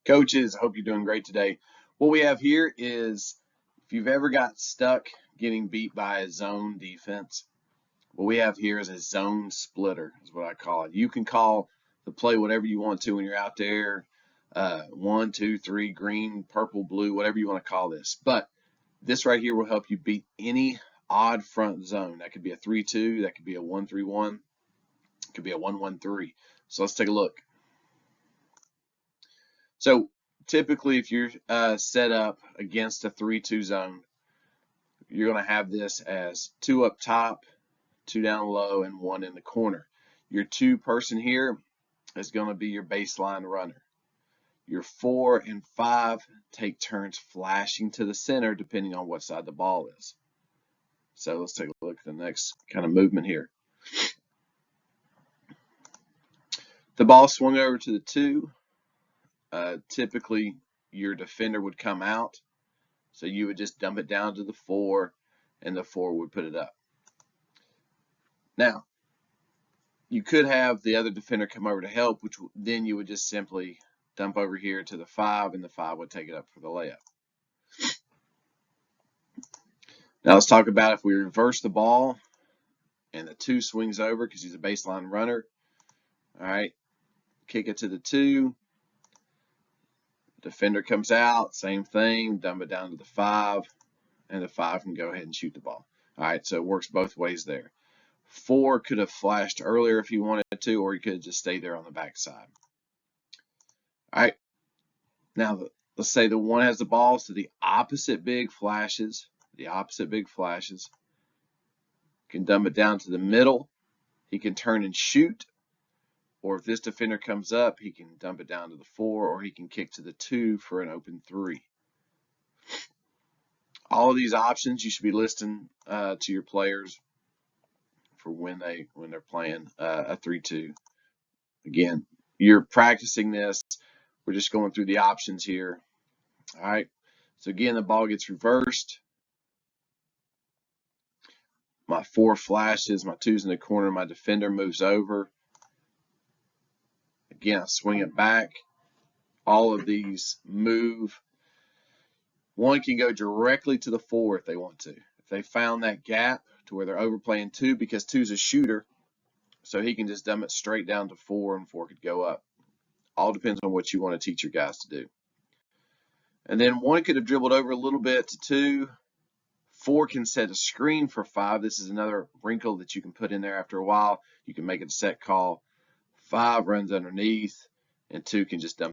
Coaches, I hope you're doing great today. What we have here is if you've ever got stuck getting beat by a zone defense, what we have here is a zone splitter, is what I call it. You can call the play whatever you want to when you're out there, 1, 2, 3, green, purple, blue, whatever you want to call this. But this right here will help you beat any odd front zone. That could be a 3-2, that could be a 1-3-1, it could be a 1-1-3. So let's take a look. So typically, if you're set up against a 3-2 zone, you're going to have this as 2 up top, 2 down low, and 1 in the corner. Your 2 person here is going to be your baseline runner. Your 4 and 5 take turns flashing to the center depending on what side the ball is. So let's take a look at the next kind of movement here. The ball swung over to the 2. Typically, your defender would come out, so you would just dump it down to the 4, and the 4 would put it up. Now, you could have the other defender come over to help, which then you would just simply dump over here to the 5, and the 5 would take it up for the layup. Now let's talk about if we reverse the ball and the 2 swings over because he's a baseline runner. All right, kick it to the 2. Defender comes out, same thing, dump it down to the 5, and the 5 can go ahead and shoot the ball. All right, so it works both ways there. 4 could have flashed earlier if he wanted to, or he could have just stayed there on the backside. All right, now let's say the 1 has the ball, so the opposite big flashes, can dump it down to the middle. He can turn and shoot, or if this defender comes up, he can dump it down to the 4, or he can kick to the 2 for an open 3. All of these options you should be listing to your players for when they're playing a 3-2. Again, you're practicing this. We're just going through the options here. All right. So again, the ball gets reversed. My 4 flashes, my 2's in the corner, my defender moves over. Again, I swing it back. All of these move. 1 can go directly to the 4 if they want to. If they found that gap to where they're overplaying 2, because 2's a shooter, so he can just dump it straight down to 4, and 4 could go up. All depends on what you want to teach your guys to do. And then 1 could have dribbled over a little bit to 2. 4 can set a screen for 5. This is another wrinkle that you can put in there after a while. You can make it a set call. 5 runs underneath, and 2 can just dump